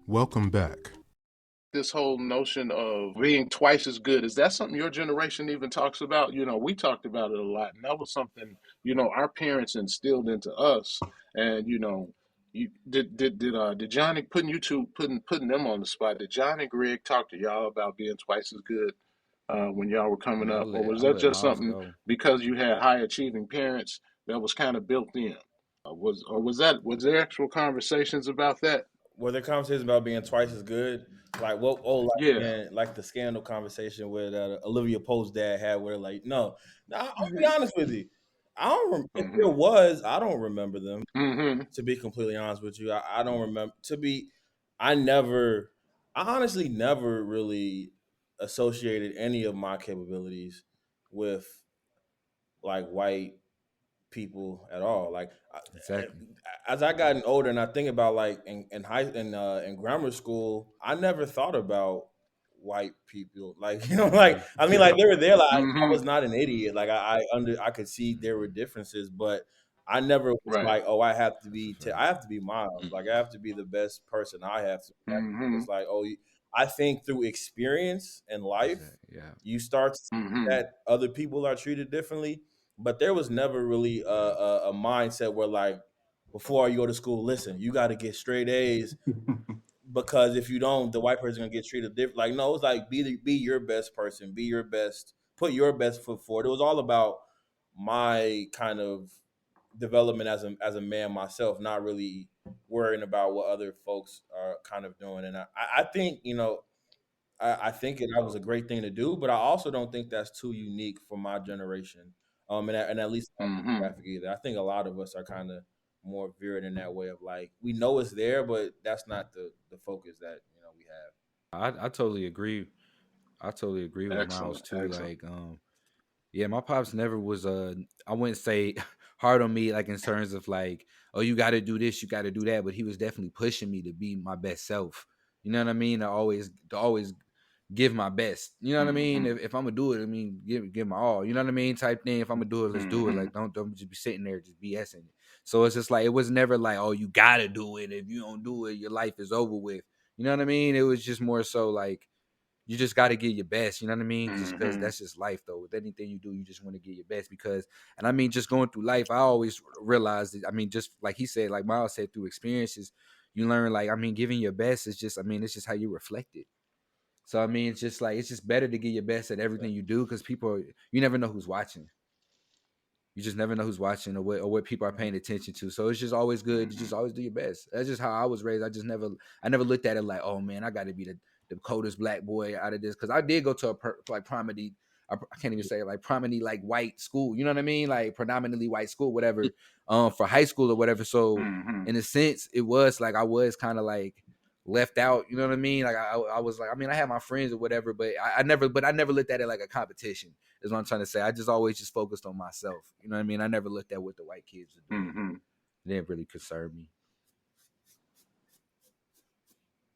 Welcome back. This whole notion of being twice as good, is that something your generation even talks about? We talked about it a lot, and that was something, our parents instilled into us. And did John putting you two putting them on the spot? Did John and Greg talk to y'all about being twice as good when y'all were coming Man, up, or was I'll that let just Miles something go. because you had high achieving parents that was kind of built in? Was there actual conversations about that? Were there conversations about being twice as good? Like what? Oh, like Yeah. man, like the scandal conversation with Olivia Pope's dad had, where like, no, I'll be honest with you. I don't. If there Hmm. was, I don't remember them. Hmm. To be completely honest with you, I don't remember. I never, I honestly never really associated any of my capabilities with like white people at all. Like Exactly. as I gotten older and I think about like in grammar school, I never thought about white people. Like like Hmm. I mean, like Yeah. they were there. Like I Hmm. was not an idiot. Like I could see there were differences, but I never was Right. like, oh, I have to That's a be. fact. I have to be Miles. Like I Mm-mm. have to be the best person. I have to. Hmm. It's like, oh, I think through experience and life, Exactly. Yeah. you start to see Hmm. that other people are treated differently, but there was never really Yeah. a mindset where like before you go to school, listen, you got to get straight A's because if you don't, the white person gonna get treated different. Like no, it's like be your best person, be your best, put your best foot forward. It was all about my kind of development as a man myself, not really worrying about what other folks are kind of doing. And I think I think that was a great thing to do, but I also don't think that's too unique for my generation, and at least my Hmm. demographic either. I think a lot of us are kind of more veered in that way of like we know it's there, but that's not the focus that we have. I totally agree. I totally agree with Miles Excellent. too. Excellent. Like, yeah, my pops never was I wouldn't say hard on me like in terms of like, oh, you got to do this, you got to do that, but he was definitely pushing me to be my best self. You know what I mean? To always give my best. You know what I mean? Hmm. If I'm gonna do it, I mean give my all. You know what I mean? Type thing. If I'm gonna do it, let's do it. Hmm. Like don't just be sitting there just BSing it. So it's just like it was never like, oh, you gotta do it. If you don't do it, your life is over with. You know what I mean? It was just more so like you just got to give your best. You know what I mean? Just because Hmm. that's just life, though. With anything you do, you just want to give your best. Because, and I mean, just going through life, I always realized that. I mean, just like he said, like Miles said, through experiences, you learn. Like, I mean, giving your best is just. I mean, it's just how you reflect it. So I mean, it's just like it's just better to give your best at everything you do because people, you never know who's watching. You just never know who's watching or what people are paying attention to. So it's just always good to Hmm. just always do your best. That's just how I was raised. I never looked at it like, oh man, I got to be the coldest black boy out of this because I did go to like prominently. I can't even say it, like prominently like white school. You know what I mean? Like predominantly white school, whatever. For high school or whatever. So Hmm. in a sense, it was like I was kind of like left out. You know what I mean? Like I was like, I mean, I had my friends or whatever, but I never looked at it like a competition is what I'm trying to say. I just always just focused on myself. You know what I mean? I never looked at what the white kids are doing. Hmm. It didn't really concern me.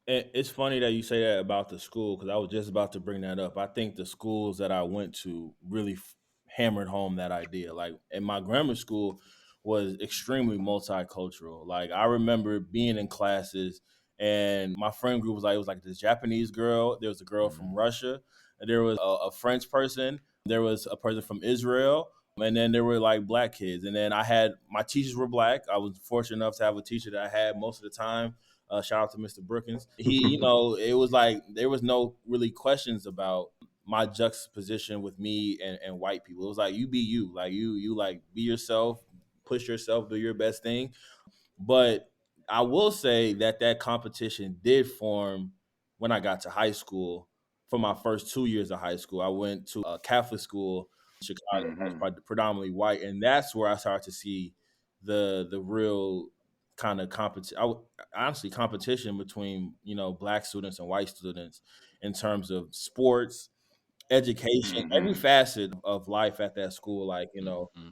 And it's funny that you say that about the school because I was just about to bring that up. I think the schools that I went to really hammered home that idea. Like in my grammar school was extremely multicultural. Like I remember being in classes and my friend group was like it was like this Japanese girl, there was a girl from Mm-hmm. Russia, there was a French person, there was a person from Israel, and then there were like black kids. And then I had my teachers were black. I was fortunate enough to have a teacher that I had most of the time. Shout out to Mr. Brookins. It was like there was no really questions about my juxtaposition with me and white people. It was like you be you, like you like be yourself, push yourself, do your best thing. But I will say that that competition did form when I got to high school. For my first 2 years of high school, I went to a Catholic school in Chicago that was Hmm. predominantly white, and that's where I started to see the real kind of competition. Honestly, competition between black students and white students in terms of sports, education, every Hmm. facet of life at that school. Like Mm-hmm.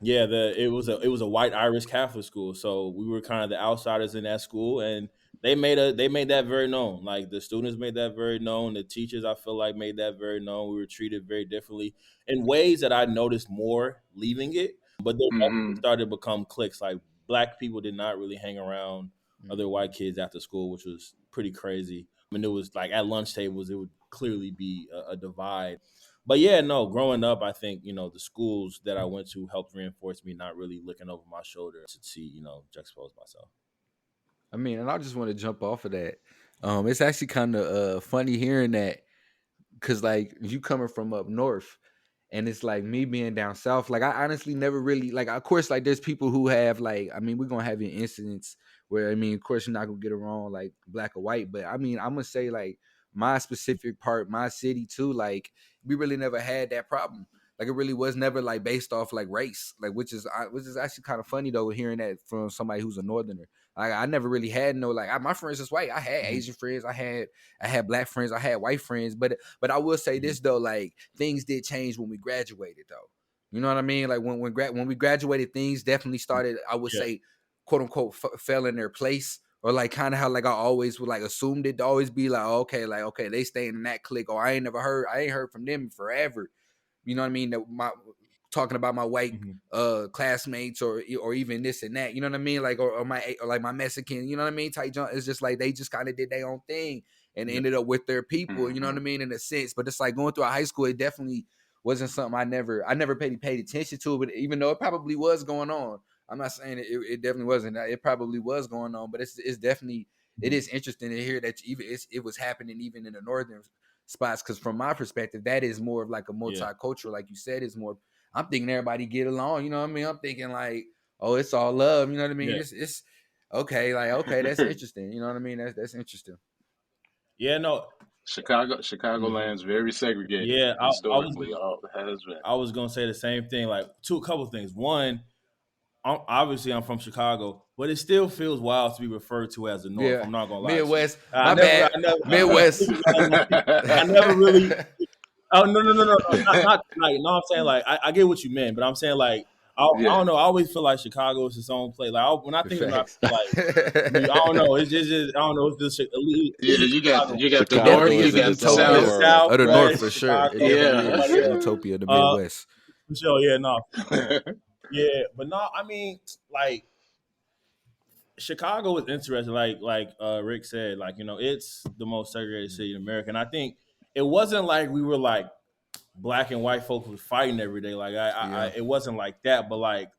yeah, it was a white Irish Catholic school, so we were kind of the outsiders in that school, and they made that very known. Like the students made that very known. The teachers, I feel like, made that very known. We were treated very differently in ways that I noticed more leaving it, but they definitely Hmm. started to become cliques. Like black people did not really hang around. other white kids after school, which was pretty crazy. I mean, it was like at lunch tables, it would clearly be a divide. But yeah, no, growing up, I think, the schools that I went to helped reinforce me not really looking over my shoulder to see, juxtapose myself. I mean, and I just want to jump off of that. It's actually kind of funny hearing that, because like you coming from up north, and it's like me being down south. Like I honestly never really like. Of course, like there's people who have like. I mean, we're gonna have incidents where, I mean, of course, you're not gonna get it wrong like black or white, but I mean, I'm gonna say like my specific part, my city too. Like we really never had that problem. Like it really was never like based off like race, like which is actually kind of funny though, hearing that from somebody who's a northerner. Like I never really had no like my friends is white. I had Mm-hmm. Asian friends. I had black friends. I had white friends. But I will say this though, like things did change when we graduated though. You know what I mean? Like when we graduated, things definitely started. I would Yeah. say, quote unquote, fell in their place. Or like kind of how like I always would like assumed it to always be like, oh, okay, they staying in that clique. Or I ain't heard from them forever. You know what I mean? That talking about my white Mm-hmm. classmates or even this and that. You know what I mean? Like or like my Mexican. You know what I mean? Type jump. It's just like they just kind of did their own thing and Yeah. ended up with their people. You know what I Mhm. mean? In a sense, but it's like going through a high school. It definitely wasn't something I never paid attention to. But even though it probably was going on, I'm not saying it definitely wasn't. It probably was going on, but it's definitely it Mm-hmm. is interesting to hear that even it was happening even in the northern spots, because from my perspective that is more of like a Yeah. multicultural, like you said, is more. I'm thinking everybody get along, you know what I mean? I'm thinking like, oh, it's all love, you know what I mean? Yeah. It's okay, like okay, that's interesting, you know what I mean? That's interesting. Yeah. No. Mm-hmm. Chicagoland's very segregated Yeah. I was historically. All has been. I was gonna say the same thing. Like a couple of things. One, I'm from Chicago, but it still feels wild to be referred to as the North. Yeah, I'm not gonna lie to you. Midwest, my bad, I never Midwest. figured out I never really. Oh, no, not like. No, I'm saying like I get what you meant, but I'm saying like I Yeah. don't know. I always feel like Chicago is its own place. Like when I think of North, Facts. like I don't know. It's just I don't know. It's just Yeah, it's just Chicago. you got the It north, definitely Chicago you is is a in got its the own utopia south. world. of the North Southwest, for sure. It Chicago, definitely Yeah. is everybody a else. utopia of the Uh, Midwest. for sure, yeah, no, yeah, but no, I mean, like Chicago is interesting. Like Rick said, like it's the most segregated city in America, and I think it wasn't like we were like black and white folks was fighting every day. Like Yeah. it wasn't like that, but like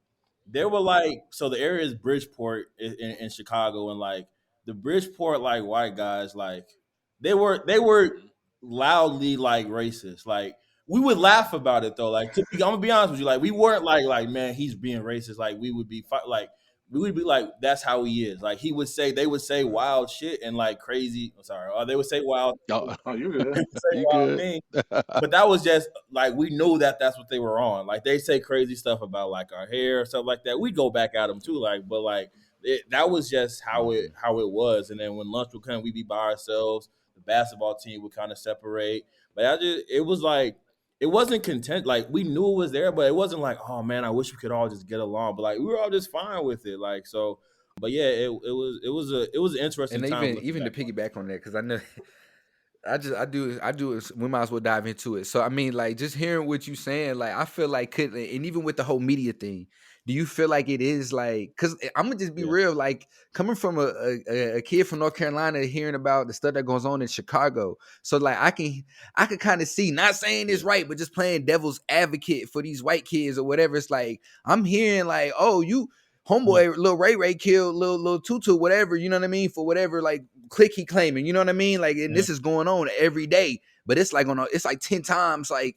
there were like so the area is Bridgeport in Chicago, and like the Bridgeport like white guys like they were loudly like racist. Like we would laugh about it though. Like I'm gonna be honest with you, like we weren't like man he's being racist. Like we would be like we would be like that's how he is. Like they would say wild shit and like crazy. I'm sorry, or they would say wild, Oh, Oh, you they good. would say you wild good? things, but that was just like we knew that that's what they were on. Like they say crazy stuff about like our hair, stuff like that. We go back at them too, like, but like that was just Mm-hmm. how it was. And then when lunch would come, we'd be by ourselves. The basketball team would kind of separate, but it was like it wasn't content. Like we knew it was there, but it wasn't like oh man, I wish we could all just get along. But like we were all just fine with it. Like so, but yeah, it was an interesting And time looking even to back on it. piggyback on that, because I know I do. We might as well dive into it. So I mean, like, just hearing what you saying, like, I feel like and even with the whole media thing, do you feel like it is like? Because I'm gonna just be Yeah, real, like, coming from a kid from North Carolina, hearing about the stuff that goes on in Chicago. So like, I can kind of see, not saying this yeah, right, but just playing devil's advocate for these white kids or whatever. It's like I'm hearing like, oh, you yeah, homeboy, little Ray killed little Tutu, whatever. You know what I mean? For whatever like click he claiming, you know what I mean? Like, and yeah, this is going on every day, but it's like it's like 10 times, like,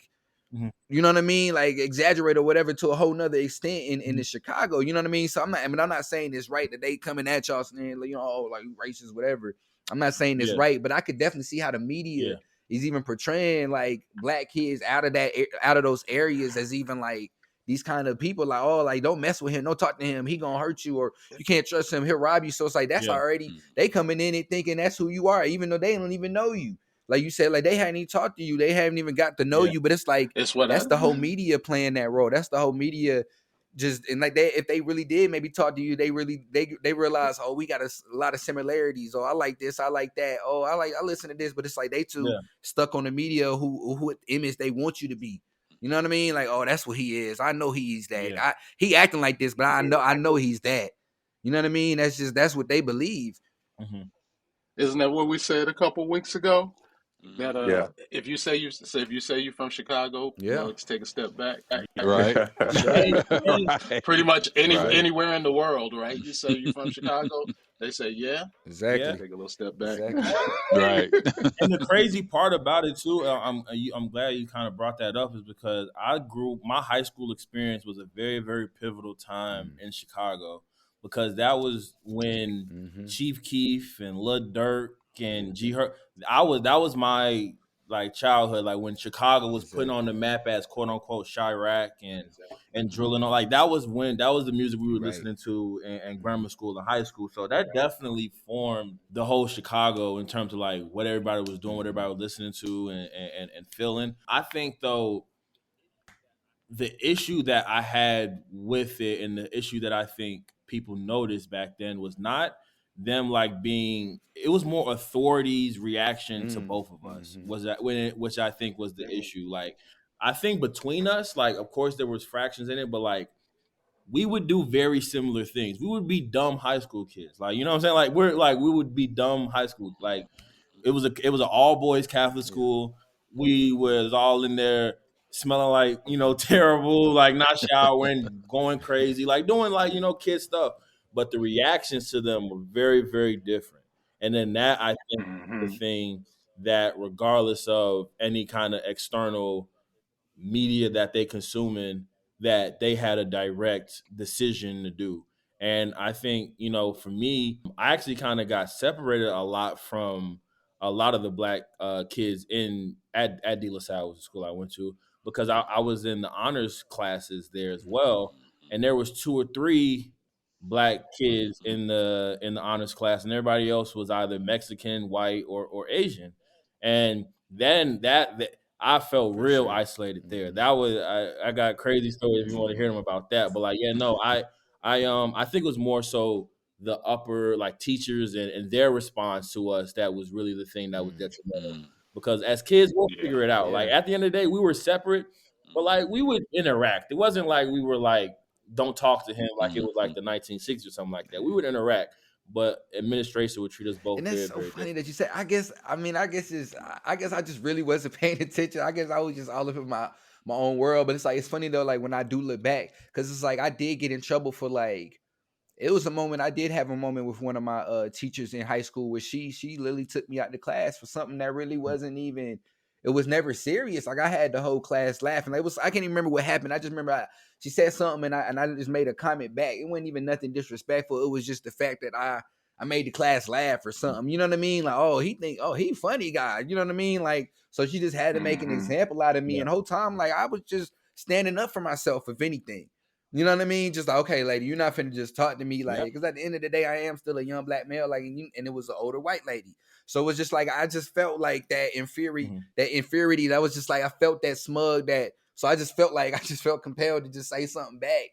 mhm, you know what I mean? Like exaggerate or whatever to a whole nother extent in mhm, the Chicago, you know what I mean? So I'm not saying it's right that they coming at y'all saying, you know, oh, like racist, whatever. I'm not saying it's yeah, right, but I could definitely see how the yeah, media is even portraying like black kids out of those areas as even like these kind of people, like, oh, like don't mess with him, don't talk to him, he gonna hurt you, or you can't trust him, he'll rob you. So it's like that's yeah, already they coming in and thinking that's who you are, even though they don't even know you. Like you said, like they hadn't even talked to you, they haven't even got to know yeah, you. But it's like It's what I that's the whole media playing that role. That's the whole media just, and like if they really did maybe talk to you, they realize, oh, we got a lot of similarities. Oh, I like this, I like that. Oh, I listen to this, but it's like they too yeah, stuck on the media who image they want you to be. You know what I mean? Like, oh, that's what he is. I know he's that. yeah, He acting like this, but I know he's that. You know what I mean? That's what they believe. Mhm. Isn't that what we said a couple weeks ago? That Yeah. if you say you're from Chicago, Yeah. let's take a step back. Right. Any, Right. pretty much Right. anywhere in the world, right? You say you're from Chicago, they say yeah. Yeah. Exactly. Take a little step back. Exactly. Right. And the crazy part about it too, I'm glad you kind of brought that up, is because my high school experience was a very very pivotal time Mm. in Chicago, because that was when Mm-hmm. Chief Keef and Lil Durk and G Herc, that was my like childhood, like when Chicago was putting on Exactly. the map as quote unquote Chirac and Mhm. drilling on, like that was the music we were Right. listening to in Mm-hmm. grammar school and high school. So that definitely formed the whole Chicago in terms of like what everybody was doing, what Mm-hmm. everybody was listening to and feeling. I think though the issue that I had with it, and the issue that I think people noticed back then, was not them like being, it was more authorities reaction to both of us, Mm-hmm. was that which I think was the issue. Like I think between us, like of course there was fractions in it, but like we would do very similar things. We would be dumb high school kids. Like, you know what I'm saying? Like we would be dumb high school. Like it was an all boys Catholic Yeah. school. We was all in there smelling like, terrible, like not showering, going crazy, like doing like, kid stuff. But the reactions to them were very, very different. And then that, I think, the Mhm. thing that regardless of any kind of external media that they consuming, that they had a direct decision to do. And I think, for me, I actually kind of got separated a lot from a lot of the black kids at De La Salle, was the school I went to, because I was in the honors classes there as well. And there was two or three black kids in the honors class, and everybody else was either Mexican, white, or Asian. And then that I felt For real sure. isolated there. Mm-hmm. That was, I got crazy stories if you want to hear them about that. But like, yeah, no, I think it was more so the upper like teachers and their response to us that was really the thing that was Mm. detrimental. Because as kids, we'll Yeah. figure it out. Like Yeah. at the end of the day, we were separate, but like we would interact. It wasn't like we were like, don't talk to him like it was like the 1960s or something like that. We Yeah. would interact, but administration would treat us both And that's very, so very funny that differently. you said. I guess I guess I just really wasn't paying attention. I guess I was just all up in my own world. But it's like it's funny though, like when I do look back, because it's like I did get in trouble for like it was a moment I did have a moment with one of my teachers in high school where she literally took me out the class for something that really wasn't even, it was never serious. Like I had the whole class laughing. Like, it was, I can't even remember what happened. I just remember she said something and I just made a comment back. It wasn't even nothing disrespectful. It was just the fact that I made the class laugh or something. You know what I mean? Like, he funny guy. You know what I mean? Like, so she just had to make an Mhm. example out of me. Yeah. And the whole time, like I was just standing up for myself, if anything. You know what I mean? Just like, okay, lady, you're not finna just talk to me, like, Yeah. because at the end of the day, I am still a young black male, like, and it was an older white lady. So it was just like I just felt like Mhm. that inferiority. That was just like I felt that smug that. So I just felt like I just felt compelled to just say something back,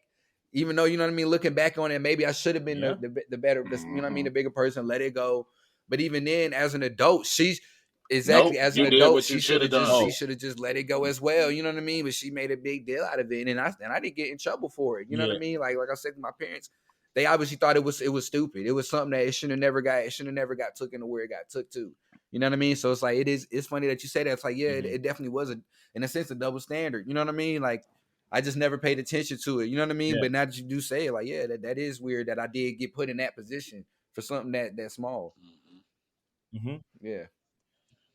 even though you know what I mean. Looking back on it, maybe I should have been Yeah. the better, you know what I mean, the Mhm. bigger person. Let it go. But even then, as an adult, she's exactly Nope. as an You did adult, what you should have done. Oh, she should have just let it go as well. You know what I mean? But she made a big deal out of it, and I didn't get in trouble for it. You know what yeah. I mean? Like I said to my parents, they obviously thought it was stupid. It was something that it should have never got took into where it got took to. You know what I mean? So it's like it's funny that you say that. It's like, yeah, Mhm. it definitely was in a sense a double standard. You know what I mean? Like I just never paid attention to it. You know what I mean? Yeah. But now that you do say it, like, yeah, that is weird that I did get put in that position for something that small. Mhm. Yeah.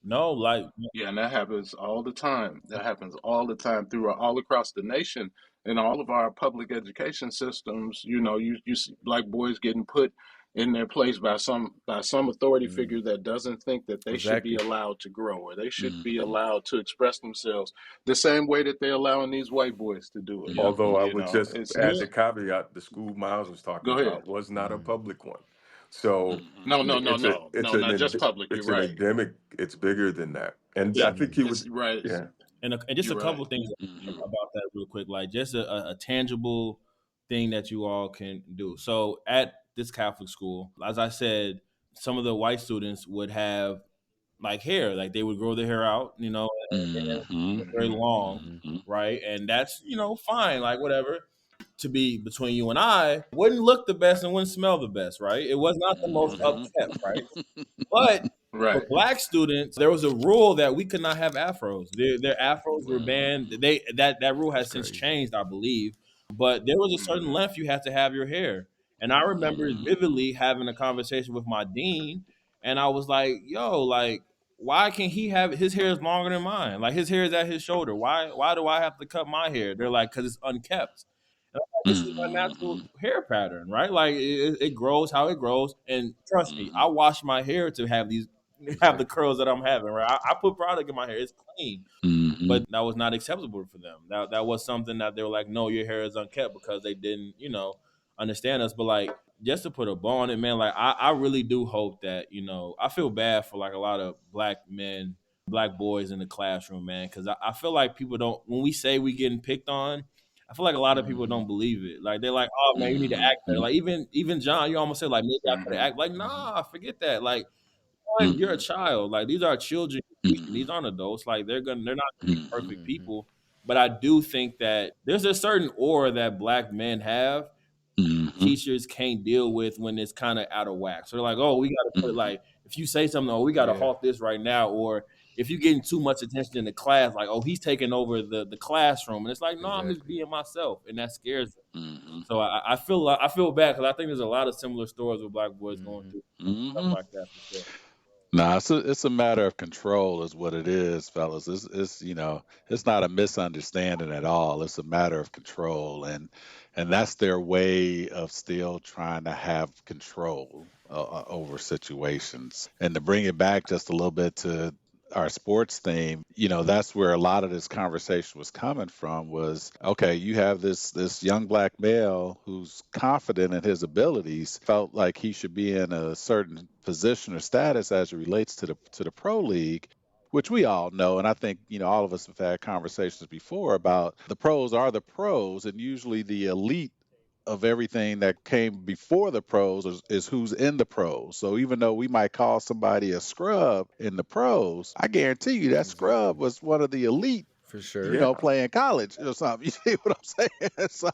No, like, Yeah, and that happens all the time. That happens all the time through all across the nation in all of our public education systems. You see black boys getting put in their place by some authority Mm, figure that doesn't think that they should be exactly. allowed to grow or they should be allowed to express themselves the same way that they're allowing these white boys to do it. Although I You would know, just it's add yeah. the caveat, the school Miles was talking go ahead. about was not a Mm, public one. So No, no, no, no, it's no, not just public. You're it's an right. endemic. It's bigger than that. And I It's think mm, he it's was, right. yeah. And just a You're right. couple of things You about that real quick, like just a tangible thing that you all can do. So at this Catholic school, as I said, some of the white students would have like hair, like they would grow their hair out, and very Mhm. long, mm-hmm. right? And that's fine, like whatever. to be between you and I, wouldn't look the best and wouldn't smell the best, right? It was not the most Mhm. upkept, right? But for Right. black students, there was a rule that we could not have afros. Their afros were banned. Mhm. That rule That's has since crazy. changed, I believe. But there was a certain Mm-hmm. length you had to have your hair. And I remember Mhm. vividly having a conversation with my dean, and I was like, "Yo, like, why can't he have his hair is longer than mine? Like his hair is at his shoulder. Why do I have to cut my hair?" They're like, "Cause it's unkept." And I'm like, this is my natural Mhm. hair pattern, right? Like it grows how it grows. And trust me, I Mhm. wash my hair to have these have the Exactly. curls that I'm having, right? I put product in my hair. It's clean. Mhm. But that was not acceptable for them. That was something that they were like, no, your hair is unkept because they didn't, understand us. But like just to put a bow on it, man, like I really do hope that, I feel bad for like a lot of black men, black boys in the classroom, man, because I feel like people don't when we say we getting picked on, I feel like a lot of people Mhm. don't believe it. Like they're like, oh man, you need to act better. Mhm. Like even John, you almost said like maybe I could Mm-hmm. act like, Mhm. nah, forget that. Like one, you're a Mhm. child. Like these are children. Mhm. These aren't adults. Like they're not gonna be Mhm. perfect Mhm. people. But I do think that there's a certain aura that black men have Mhm. teachers can't deal with when it's kind of out of whack. So they're like, oh, we got to put Mhm. like if you say something, oh, we got to Yeah, halt this right now, or if you're getting too much attention in the class, like, oh, he's taking over the classroom, and it's like, no, I'm just exactly. being myself, and that scares them. Mhm. So I feel bad because I think there's a lot of similar stories with black boys going Mhm. through stuff Mhm. like that for sure. Nah, it's a matter of control, is what it is, fellas. It's not a misunderstanding at all. It's a matter of control, and that's their way of still trying to have control over situations. And to bring it back just a little bit to our sports theme, that's where a lot of this conversation was coming from. Was okay, you have this young black male who's confident in his abilities, felt like he should be in a certain position or status as it relates to the pro league, which we all know. And I think all of us have had conversations before about the pros are the pros, and usually the elite of everything that came before the pros is who's in the pros. So even though we might call somebody a scrub in the pros, I guarantee you that scrub Exactly. was one of the elite, For sure. playing college or something. You see what I'm saying? So,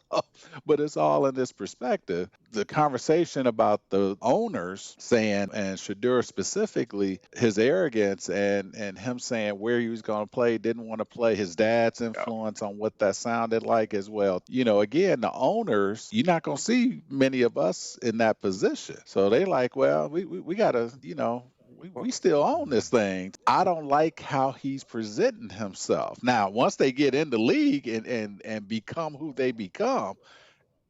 but it's all in this perspective. The conversation about the owners saying, and Shadur specifically, his arrogance and him saying where he was going to play, didn't want to play, his dad's Yeah. influence on what that sounded like as well. Again, the owners, you're not going to see many of us in that position. So they like, well, we got to, we Well, still own this Mhm. thing. I don't like how he's presenting himself. Now, once they get in the league and become who they become,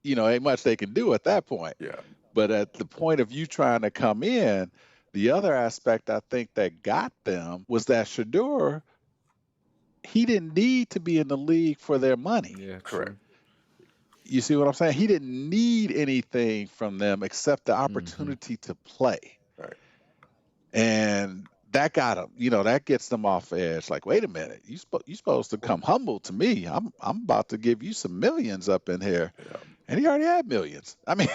ain't much they can do at that point. yeah. But at the point of you trying to come in, the other aspect I think that got them was that Shador, he didn't need to be in the league for their money. Yeah, Correct. true. You see what I'm saying? He didn't need anything from them except the Mhm. opportunity to play. Right. And that got them, that gets them off edge. Like, wait a minute, you supposed to Well, come humble to me. I'm about to give you some millions up in here, yeah. and he already had millions. I mean,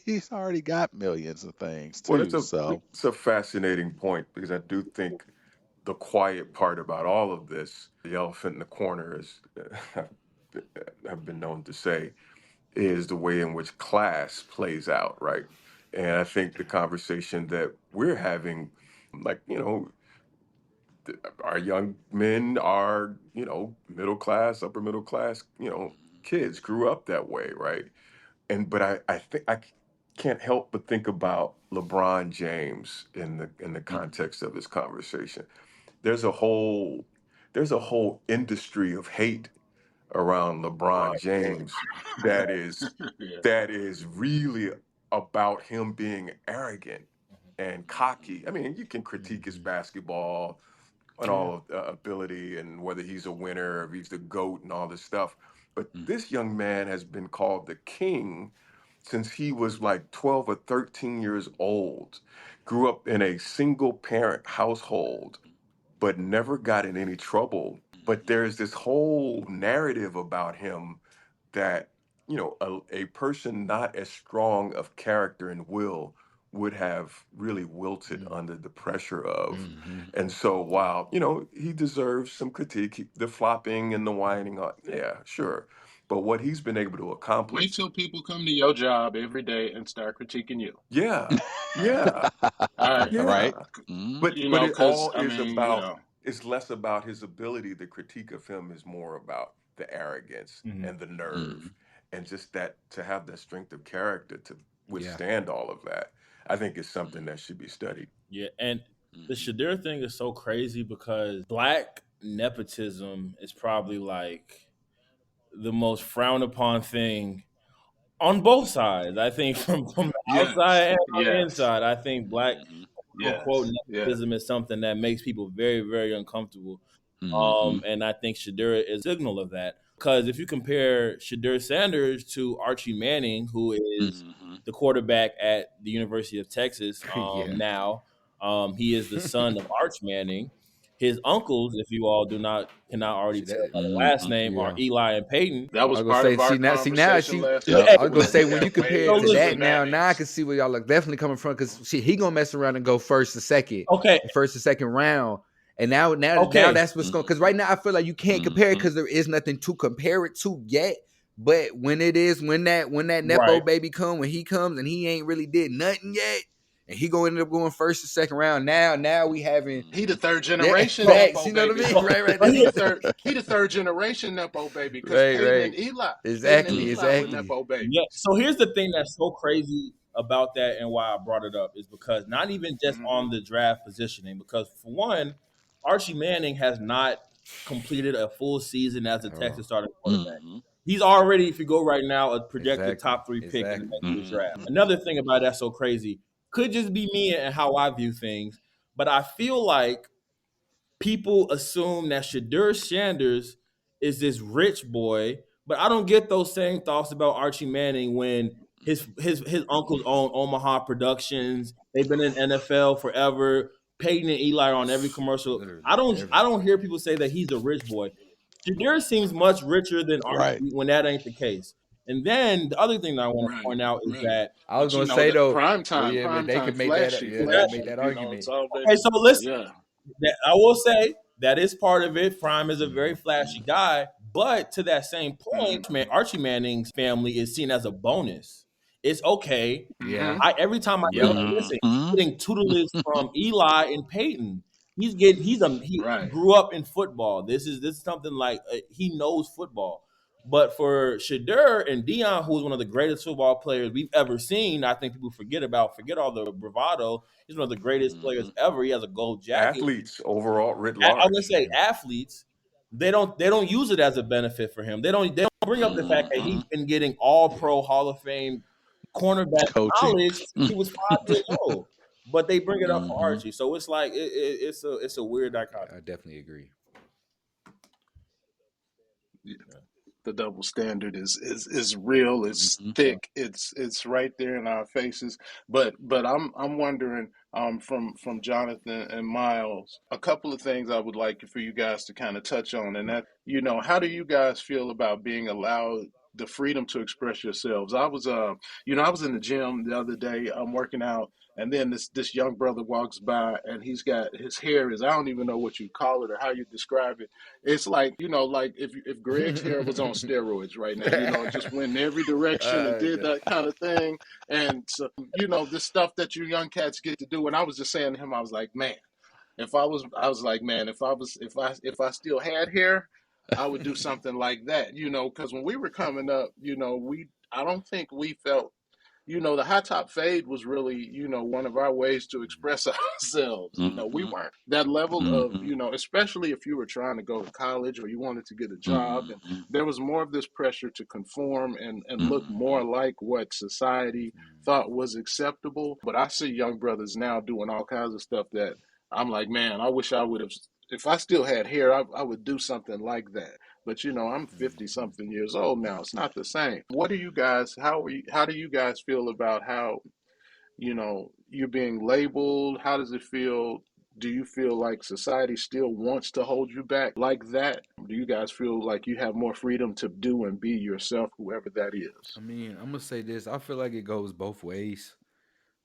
he's already got millions of things Well, too. So, it's a fascinating point because I do think the quiet part about all of this, the elephant in the corner, is have been known to say, is the way in which class plays out, right? And I think the conversation that we're having, like, our young men are, middle class, upper middle class, kids grew up that way, right? But I think can't help but think about LeBron James in the mhm, context of this conversation. There's a whole there's a whole industry of hate around LeBron Right. James Yeah. that is Yeah. that is really about him being arrogant and cocky. I mean, you can critique his Mhm. basketball and Yeah. all of the ability and whether he's a winner, if he's the GOAT and all this stuff. But mhm, this young man has been called the king since he was like 12 or 13 years old. Grew up in a single parent household, but never got in any trouble. But mhm, there's this whole narrative about him that a person not as strong of character and will would have really wilted Mm. under the pressure of. Mhm. And so while he deserves some critique, the flopping and the whining, yeah, sure, But what he's been able to Wait accomplish, till people come to your job every day and start critiquing you. yeah, yeah, All right, yeah. Right. Mm-hmm. But it because all I is mean, about, it's less about his ability. The critique of him is more about the arrogance Mhm. and the nerve, Mm-hmm. and just that, to have that strength of character to Yeah. withstand all of that. I think is something that should be studied. Yeah, and the Mm-hmm. Shadur thing is so crazy because black nepotism is probably like the most frowned upon thing on both sides. I think from the outside yes, and on the yes, inside, I think black Mm-hmm. quote unquote yes, yeah. nepotism is something that makes people very, very uncomfortable. Mm-hmm. And I think Shadur is a signal of that. Because if you compare Shadur Sanders to Archie Manning, who is Mm-hmm. the quarterback at the University of Texas Yeah. now, he is the son of Arch Manning. His uncles, if you all do not cannot already See tell that? by the last Mm-hmm. name, are Yeah. Eli and Peyton. That I was was gonna part say, of our see now, conversation see, last Yep. week I was when gonna we say when you got compare way it So to into the that listen, now I Mannings. can see where y'all are definitely coming from because he gonna mess around and go first or second, okay, the first or second round, and now okay, that's what's going. Because Mm-hmm. right now I feel like you can't compare it Mm-hmm. because there is nothing to compare it to yet. But when that nepo right. baby when he comes and he ain't really did nothing yet, and he gonna end up going first or second round. Now we having He the Mm-hmm. third yeah generation So, facts. Nepo You know what I baby. mean? so, Right. but That's He what the I'm saying. third. He the third generation Nepo baby because Right, right. Peyton and Exactly, Eli were Mm-hmm. exactly. Nepo yeah. babies. So here's the thing that's so crazy about that and why I brought it up is because not even just Hmm. on the draft positioning, because for one, Archie Manning has not completed a full season as a At all. Texas starting quarterback. Mm-hmm. He's already, if you go right now, a projected Exactly. top three pick in the Exactly. next year's draft. Mm-hmm. Another thing about that's so crazy could just be me and how I view things, but I feel like people assume that Shadur Sanders is this rich boy, but I don't get those same thoughts about Archie Manning when his uncles own Omaha Productions. They've been in NFL forever. Peyton and Eli are on every commercial. Literally I don't everything. hear people say that he's a rich boy. Shadur seems much richer than Right. Archie when that ain't the case. And then the other thing that I want to Right, point out is right. that I was But gonna you know say that though, well, yeah, but prime they time, could make that. flashy, Yeah, they could that, make flashy. that You know, it's argument. all okay, been, so listen, yeah. that I will say that is part of it. Prime is a very Hmm. flashy guy, but to that same Hmm. point, man, Archie Manning's family is seen as a bonus. It's okay. Hmm. Yeah. I every time I hear, Yep. listen, Mm-hmm. he's getting tutelage from Eli and Peyton. He Right. grew up in football. This is something like he knows football. But for Shadur and Dion, who is one of the greatest football players we've ever seen, I think people forget all the bravado. He's one of the greatest Mm-hmm. players ever. He has a gold jacket. Athletes overall, writ I'm gonna large. say athletes, they don't use it as a benefit for him. They don't bring up the fact that Mm-hmm. he's been getting all Yeah. pro Hall of Fame cornerback Coaching. knowledge since he was 5 years old. But they bring it up for Mm-hmm. Archie. So it's like it's a weird Yeah, dichotomy. I definitely agree. The double standard is real. It's Mm-hmm. thick. It's right there in our faces. But I'm wondering from Jonathan and Miles a couple of things I would like for you guys to kind of touch on, and that how do you guys feel about being allowed the freedom to express yourselves? I was in the gym the other day. I'm working out. And then this young brother walks by, and he's got his hair is I don't even know what you call it or how you describe it. It's like like if Greg's hair was on steroids right now, it just went in every direction and did Yeah. that kind of thing. And so, this stuff that you young cats get to do. And I was just saying to him, I was like, man, I was like, man, if I still had hair, I would do something like that, because when we were coming up, I don't think we felt the high top fade was really, one of our ways to express ourselves. We Mm-hmm. weren't that level of, Mm-hmm. especially if you were trying to go to college or you wanted to get a job. And Mm-hmm. there was more of this pressure to conform and look Mm-hmm. more like what society thought was acceptable. But I see young brothers now doing all kinds of stuff that I'm like, man, I wish I would have. If I still had hair, I would do something like that. But I'm 50 something years old now. It's not the same. What are you guys, how do you guys feel about how, you're being labeled? How does it feel? Do you feel like society still wants to hold you back like that? Do you guys feel like you have more freedom to do and be yourself, whoever that I is? mean, I'm gonna say this. I feel like it goes both ways.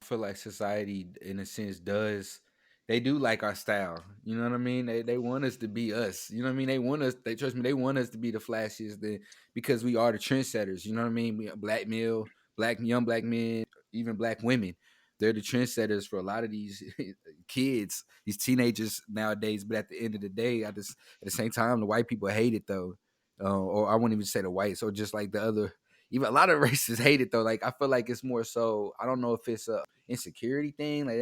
I feel like society, in a sense, does they do like our style. You know what I mean? They want us to be us. You know what I mean? They want us. They trust me. They want us to be the flashiest. Because we are the trendsetters. You know what I mean? We are black male, black young black men, even black women. They're the trendsetters for a lot of these kids, these teenagers nowadays. But at the end of the day, at the same time, the white people hate it though, or I wouldn't even say the whites, or just like the other. Even a lot of races hate it though. Like I feel like it's more so. I don't know if it's a insecurity thing. Like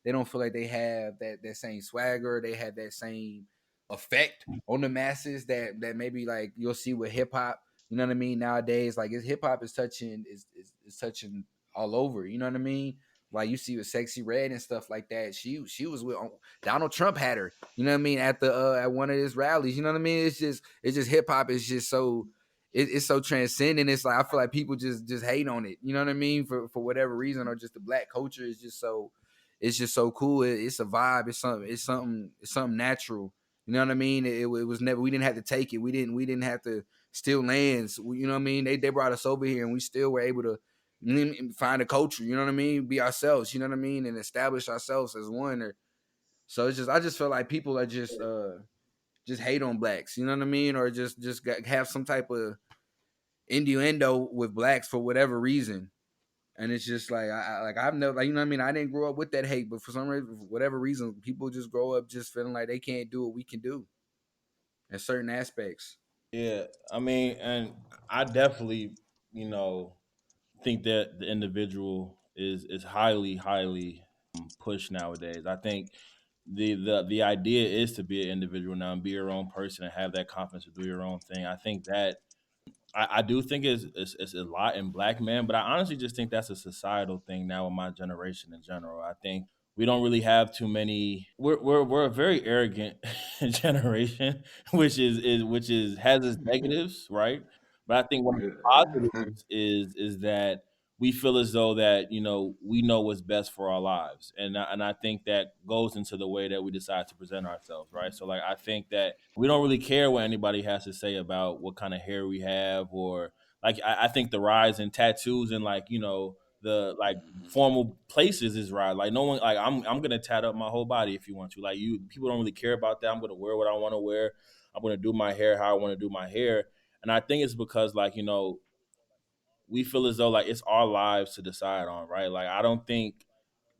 they don't feel like they have that same swagger. They have that same effect on the masses that maybe like you'll see with hip hop. You know what I mean? Nowadays, like hip hop is touching all over. You know what I mean? Like you see with Sexy Red and stuff like that. She was with Donald Trump had her. You know what I mean? At one of his rallies. You know what I mean? It's just hip hop is just so it's so transcendent. It's like I feel like people just hate on it. You know what I mean? For whatever reason, or just the black culture is just so it's just so cool. It's a vibe. It's something natural. You know what I mean? It was never. We didn't have to take it. We didn't have to steal lands. You know what I mean? They brought us over here, and we still were able to find a culture. You know what I mean? Be ourselves. You know what I mean? And establish ourselves as one. So it's just I just feel like people are just hate on blacks. You know what I mean? Or just have some type of innuendo with blacks for whatever reason. And it's just like I've never like you know what I mean. I didn't grow up with that hate, but for some reason, for whatever reason, people just grow up just feeling like they can't do what we can do in certain aspects. Yeah, I mean, and I definitely, you know, think that the individual is highly pushed nowadays. I think the idea is to be an individual now and be your own person and have that confidence to do your own thing. I think that I do think it's a lot in black men, but I honestly just think that's a societal thing now in my generation in general. I think we don't really have too many. We're a very arrogant generation, which is has its negatives, right? But I think one of the Yeah. positives is that we feel as though that we know what's best for our lives, and I think that goes into the way that we decide to present ourselves, right? So like I think that we don't really care what anybody has to say about what kind of hair we have, or like I think the rise in tattoos and like the like Mhm. formal places is right. Like no one like I'm gonna tat up my whole body if you want to. Like you people don't really care about that. I'm gonna wear what I want to wear. I'm gonna do my hair how I want to do my hair. And I think it's because like we feel as though like it's our lives to decide on, right? Like I don't think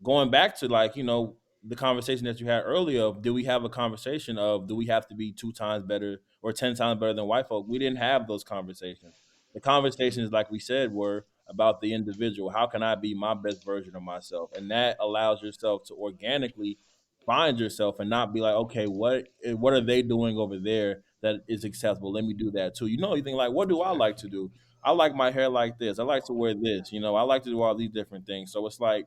going back to like the conversation that you had earlier of do we have a conversation of do we have to be 2 times better or 10 times better than white folk? We didn't have those conversations. The conversations, like we said, were about the individual. How can I be my best version of myself? And that allows yourself to organically find yourself and not be like, okay, what are they doing over there that is acceptable? Let me do that too. You think like, what do I like to do? I like my hair like this. I like to wear this. I like to do all these different things. So it's like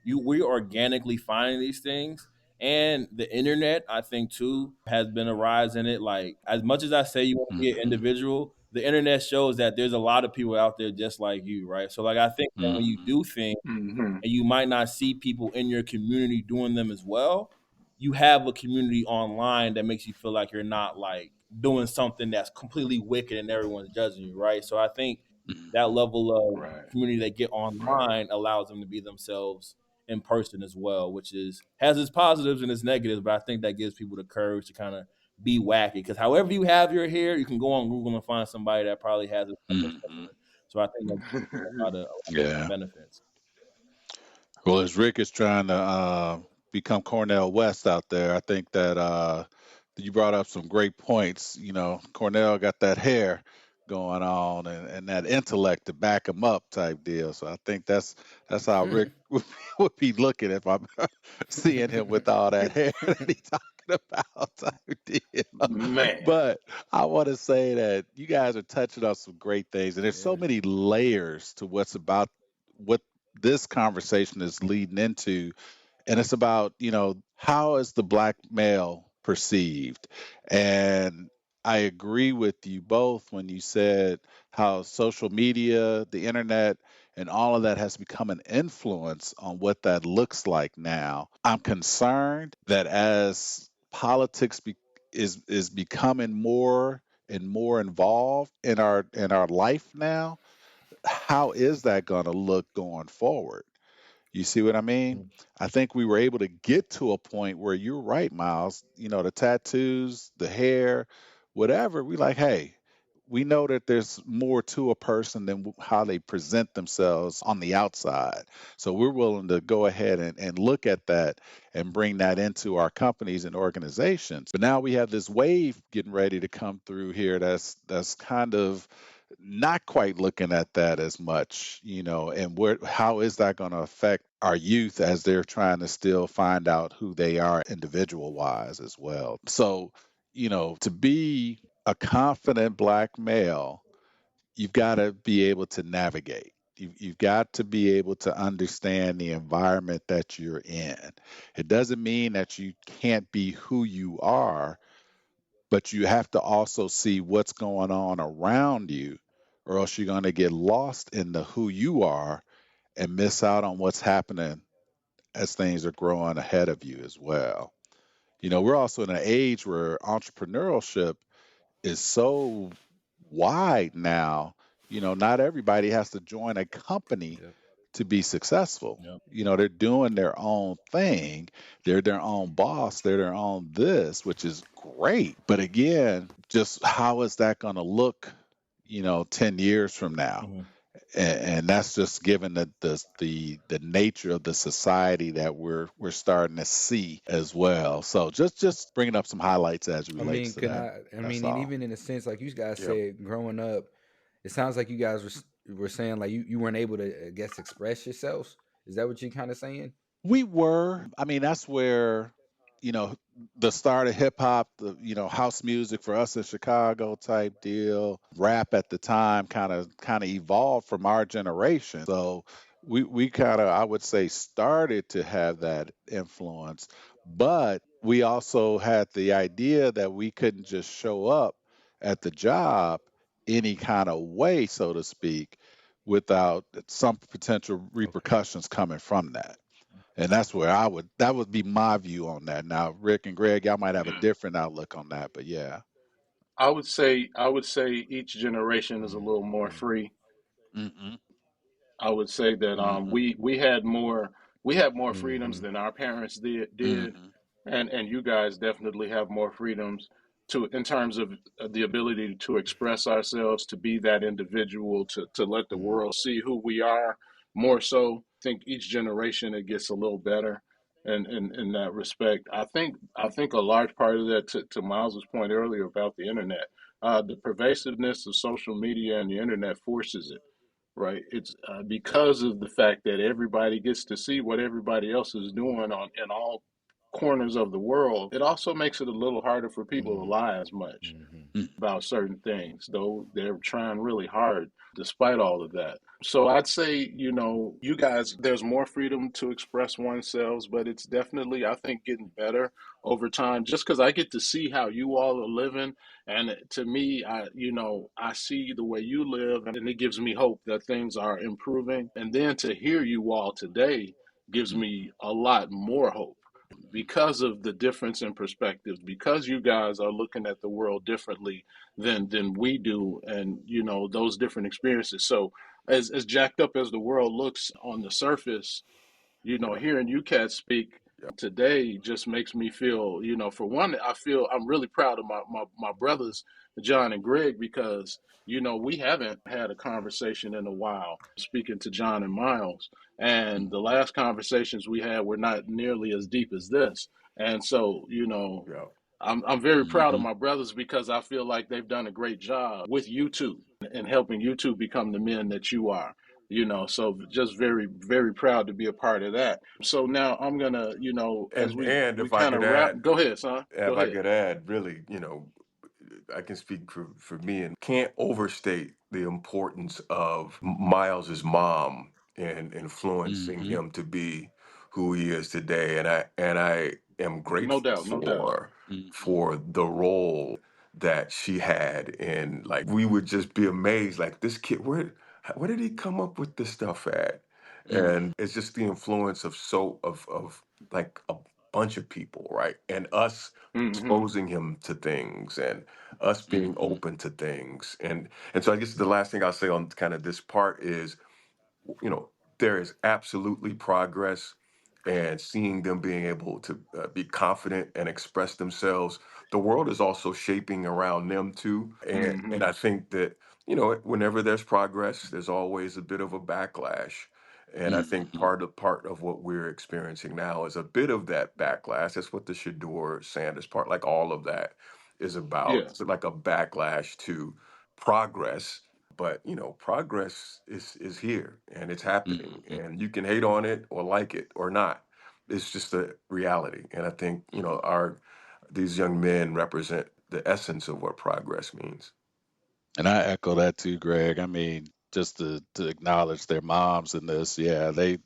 we organically finding these things. And the internet, I think too, has been a rise in it. Like as much as I say you want to be an Mhm. individual, the internet shows that there's a lot of people out there just like you, right? So like I think that when you Mhm. do things Hmm. and you might not see people in your community doing them as well, you have a community online that makes you feel like you're not like doing something that's completely wicked and everyone's judging you, right? So I think that Mhm. level of Right. community they get Right. online allows them to be themselves in person as well, which is has its positives and its negatives, but I think that gives people the courage to kind of be wacky. Because however you have your hair, you can go on Google and find somebody that probably has it somewhat Mhm. similar. So I think that gives people a lot of Yeah. benefits. Well, as Rick is trying to become Cornell West out there, I think that you brought up some great points. Cornell got that hair going on and that intellect to back him up type deal. So I think that's how Rick would be looking if I'm seeing him with all that hair that he's talking about type deal. Man. But I want to say that you guys are touching on some great things, and there's so Yeah. many layers to what this conversation is leading into, and it's about how is the black male perceived. And I agree with you both when you said how social media, the internet, and all of that has become an influence on what that looks like now. I'm concerned that as politics is becoming more and more involved in our life now, how is that going to look going forward? You see what I mean? Mm. I think we were able to get to a point where you're right, Miles. You know, the tattoos, the hair, whatever. We like, hey, we know that there's more to a person than how they present themselves on the outside. So we're willing to go ahead and look at that and bring that into our companies and organizations. But now we have this wave getting ready to come through here that's kind of not quite looking at that as much, you know, and where how is that going to affect our youth as they're trying to still find out who they are individual wise as well. So, you know, to be a confident black male, you've got to be able to navigate. You've got to be able to understand the environment that you're in. It doesn't mean that you can't be who you are, but you have to also see what's going on around you, or else you're going to get lost in the who you are and miss out on what's happening as things are growing ahead of you as well. You know, we're also in an age where entrepreneurship is so wide now. You know, not everybody has to join a company Yep. to be successful. Yep. You know, they're doing their own thing. They're their own boss. They're their own this, which is great. But again, just how is that going to look, you know, 10 years from now? Hmm. And that's just given the nature of the society that we're starting to see as well. So just bringing up some highlights as it I relates mean, to can that. I? I That's mean, and all. even in a sense, like you guys Yep. said, growing up, it sounds like you guys were saying like you weren't able to, I guess, express yourselves. Is that what you kind of saying? We were. I mean, that's where, you know, the start of hip hop, the, you know, house music for us in Chicago type deal, rap at the time kind of evolved from our generation. So we kind of, I would say, started to have that influence, but we also had the idea that we couldn't just show up at the job any kind of way, so to speak, without some potential Okay. repercussions coming from that. And that's where that would be my view on that. Now, Rick and Greg, y'all might have a different outlook on that, but yeah. I would say each generation is a little more Mm-hmm. free. Mm-hmm. I would say that Mm-hmm. we had more freedoms Mm-hmm. than our parents did, Mm-hmm. and you guys definitely have more freedoms to in terms of the ability to express ourselves, to be that individual, to let the Mm-hmm. world see who we are more so. I think each generation it gets a little better in that respect. I think a large part of that to Miles's point earlier about the internet, the pervasiveness of social media and the internet forces it, right? It's because of the fact that everybody gets to see what everybody else is doing on in all corners of the world. It also makes it a little harder for people to lie as much Mm-hmm. about certain things, though they're trying really hard despite all of that. So I'd say, you guys, there's more freedom to express oneself, but it's definitely, I think, getting better over time just because I get to see how you all are living. And to me, I see the way you live, and it gives me hope that things are improving. And then to hear you all today gives Mm-hmm. me a lot more hope because of the difference in perspectives, because you guys are looking at the world differently than we do, and those different experiences. So as jacked up as the world looks on the surface, Yep. hearing you cats speak Yep. today just makes me feel, for one, I feel I'm really proud of my brothers, John and Greg, because, we haven't had a conversation in a while, speaking to John and Miles. And the last conversations we had were not nearly as deep as this. And so, Yep. I'm very proud of Mm-hmm. my brothers because I feel like they've done a great job with you two and helping you two become the men that you are. So just very, very proud to be a part of that. So now I'm gonna, as And we if I kind of could wrap. add, Go ahead, son. Go if I ahead. could add, really, I can speak for me and can't overstate the importance of Miles's mom and influencing Mm-hmm. him to be who he is today. And I am No grateful doubt, no doubt. Mm-hmm. for the role that she had. And like we would just be amazed, like this kid, where did he come up with this stuff at? Mm-hmm. And it's just the influence of like a bunch of people, right? And us Hmm. exposing him to things and us being Mm-hmm. open to things. And so I guess the last thing I'll say on kind of this part is, you know, there is absolutely progress, and seeing them being able to be confident and express themselves. The world is also shaping around them too, and Hmm. I think that, whenever there's progress, there's always a bit of a backlash. And I think part of what we're experiencing now is a bit of that backlash. That's what the Shador Sanders part, like all of that, is about. Yeah. It's like a backlash to progress, but progress is here and it's happening, Mhm. and you can hate on it or like it or not. It's just a reality, and I think our these young men represent the essence of what progress means. And I echo that too, Greg. I mean, just to acknowledge their moms in this, yeah, they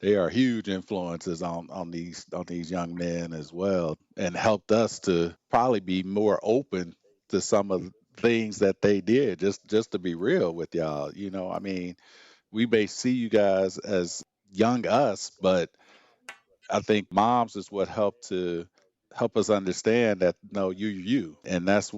they are huge influences on these young men as well, and helped us to probably be more open to some of the things that they did. Just to be real with y'all, I mean, we may see you guys as young us, but I think moms is what helped to help us understand that no, you're you, and that's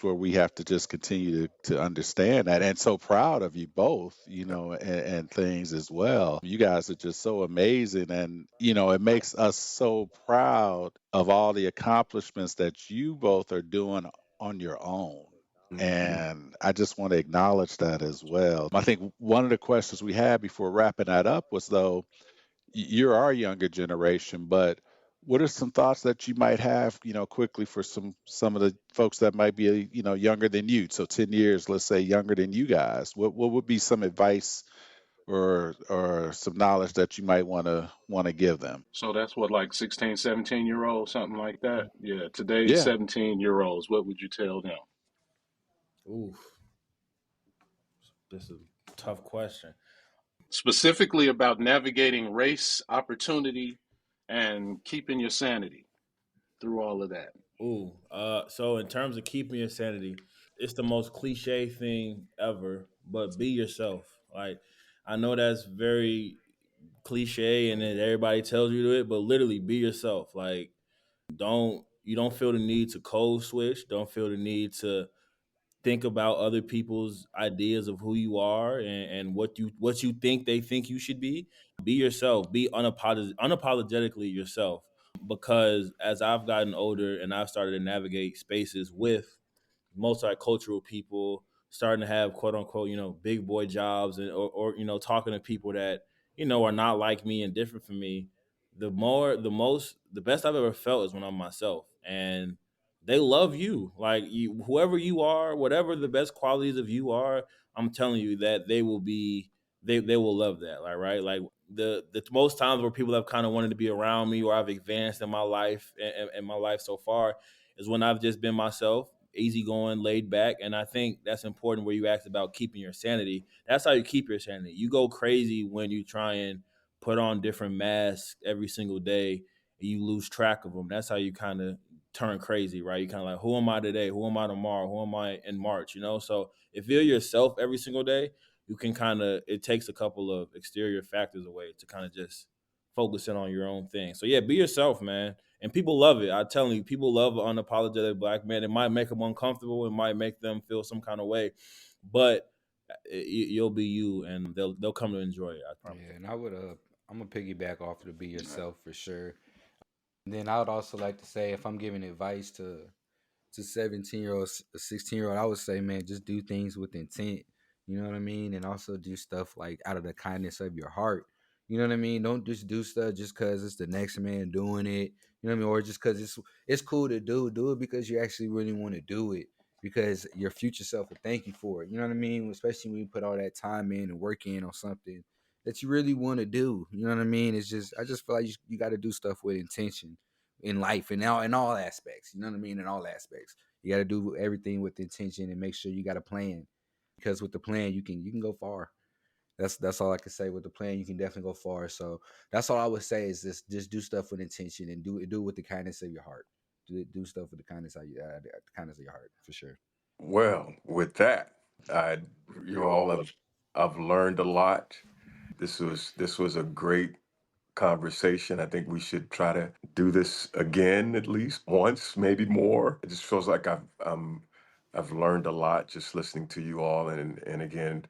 where we have to just continue to understand that. And so proud of you both, and things as well. You guys are just so amazing, and it makes us so proud of all the accomplishments that you both are doing on your own. Mhm. And I just want to acknowledge that as well. I think one of the questions we had before wrapping that up was, though, you're our younger generation, but what are some thoughts that you might have, quickly, for some of the folks that might be, younger than you? So 10 years, let's say, younger than you guys. What would be some advice or some knowledge that you might want to give them? So that's what, like 16, 17-year olds, something like that. Yeah. Today's Yeah. 17-year olds, what would you tell them? Oof, this is a tough question. Specifically about navigating race, opportunity, and keeping your sanity through all of that. Ooh, so in terms of keeping your sanity, it's the most cliche thing ever, but be yourself. Like, I know that's very cliche and then everybody tells you to it, but literally be yourself. Like, don't feel the need to code switch. Don't feel the need to think about other people's ideas of who you are and what you think they think you should be. Be yourself. Be unapologetically yourself. Because as I've gotten older and I've started to navigate spaces with multicultural people, starting to have quote unquote, big boy jobs, and or talking to people that are not like me and different from me. The best I've ever felt is when I'm myself, and they love you, like you, whoever you are, whatever the best qualities of you are. I'm telling you that they will be, they will love that, like, right, like the most times where people have kind of wanted to be around me or I've advanced in my life and my life so far is when I've just been myself, easygoing, laid back. And I think that's important where you asked about keeping your sanity. That's how you keep your sanity. You go crazy when you try and put on different masks every single day and you lose track of them. That's how you kind of turn crazy, right? You kind of like, who am I today? Who am I tomorrow? Who am I in March? So if you're yourself every single day, you can kind of, it takes a couple of exterior factors away to kind of just focus in on your own thing. So yeah, be yourself, man. And people love it. I tell you, people love an unapologetic black man. It might make them uncomfortable. It might make them feel some kind of way, but you'll be you, and they'll come to enjoy it. I promise Yeah, you. and I'm gonna piggyback off of the be All right. yourself for sure. And then I would also like to say, if I'm giving advice to 17-year-old, 16-year-old, I would say, man, just do things with intent. You know what I mean? And also do stuff like out of the kindness of your heart. You know what I mean? Don't just do stuff just because it's the next man doing it. You know what I mean? Or just because it's cool to do. Do it because you actually really want to do it. Because your future self will thank you for it. You know what I mean? Especially when you put all that time in and work in on something that you really want to do. You know what I mean? It's just, I just feel like you got to do stuff with intention in life and now in all aspects. You know what I mean? In all aspects, you got to do everything with intention and make sure you got a plan. Because with the plan, you can go far. That's all I can say. With the plan, you can definitely go far. So that's all I would say is just do stuff with intention and do it with the kindness of your heart. Do stuff with the kindness of the kindness of your heart for sure. Well, with that, I you all have I've learned a lot. This was a great conversation. I think we should try to do this again at least once, maybe more. It just feels like I've learned a lot just listening to you all, and again,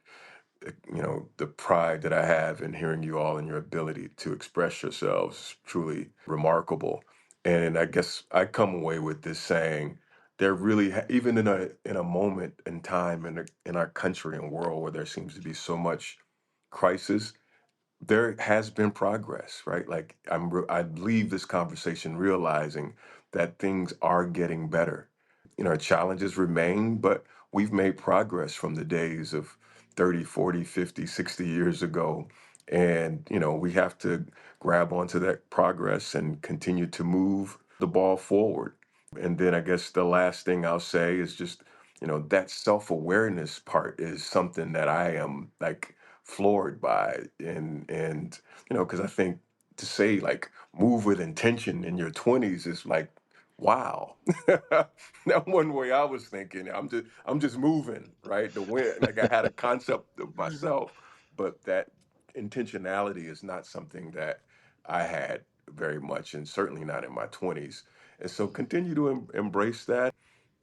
the pride that I have in hearing you all and your ability to express yourselves is truly remarkable. And I guess I come away with this saying, there really, even in a moment in time in our country and world where there seems to be so much crisis, there has been progress, right? Like I leave this conversation realizing that things are getting better. Challenges remain, but we've made progress from the days of 30, 40, 50, 60 years ago. And, we have to grab onto that progress and continue to move the ball forward. And then I guess the last thing I'll say is just, that self-awareness part is something that I am like floored by. And because I think to say like move with intention in your 20s is like, wow. That one way I was thinking. I'm just moving, right? The wind, like I had a concept of myself, but that intentionality is not something that I had very much, and certainly not in my 20s. And so continue to embrace that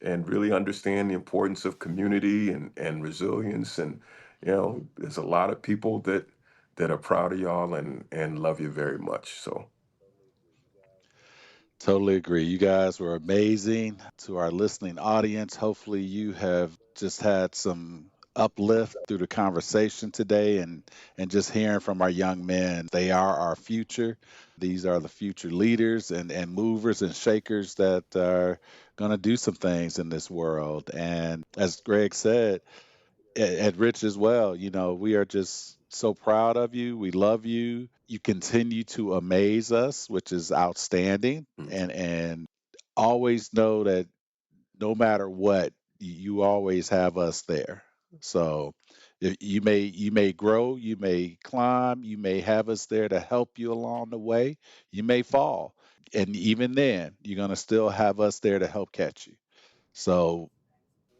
and really understand the importance of community and resilience. And there's a lot of people that are proud of y'all and love you very much. So Totally agree. You guys were amazing. To our listening audience, hopefully you have just had some uplift through the conversation today, and just hearing from our young men. They are our future. These are the future leaders and movers and shakers that are going to do some things in this world. And as Greg said, and Rich as well. We are just so proud of you. We love you. You continue to amaze us, which is outstanding. mm, And always know that no matter what, you always have us there. So you may grow, you may climb, you may have us there to help you along the way. You may fall, and even then, you're gonna still have us there to help catch you. So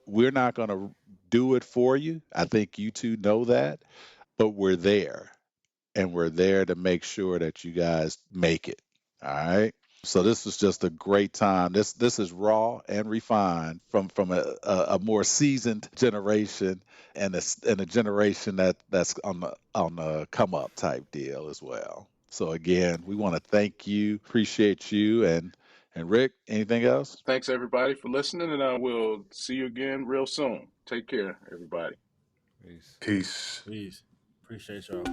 we're not going to do it for you. I think you two know that, but we're there, and we're there to make sure that you guys make it. All right. So this was just a great time. This is raw and refined from a more seasoned generation, and a generation that's on the come up type deal as well. So again, we want to thank you, appreciate you, and Rick. Anything else? Thanks everybody for listening, and I will see you again real soon. Take care, everybody. Peace. peace. Peace. Appreciate y'all.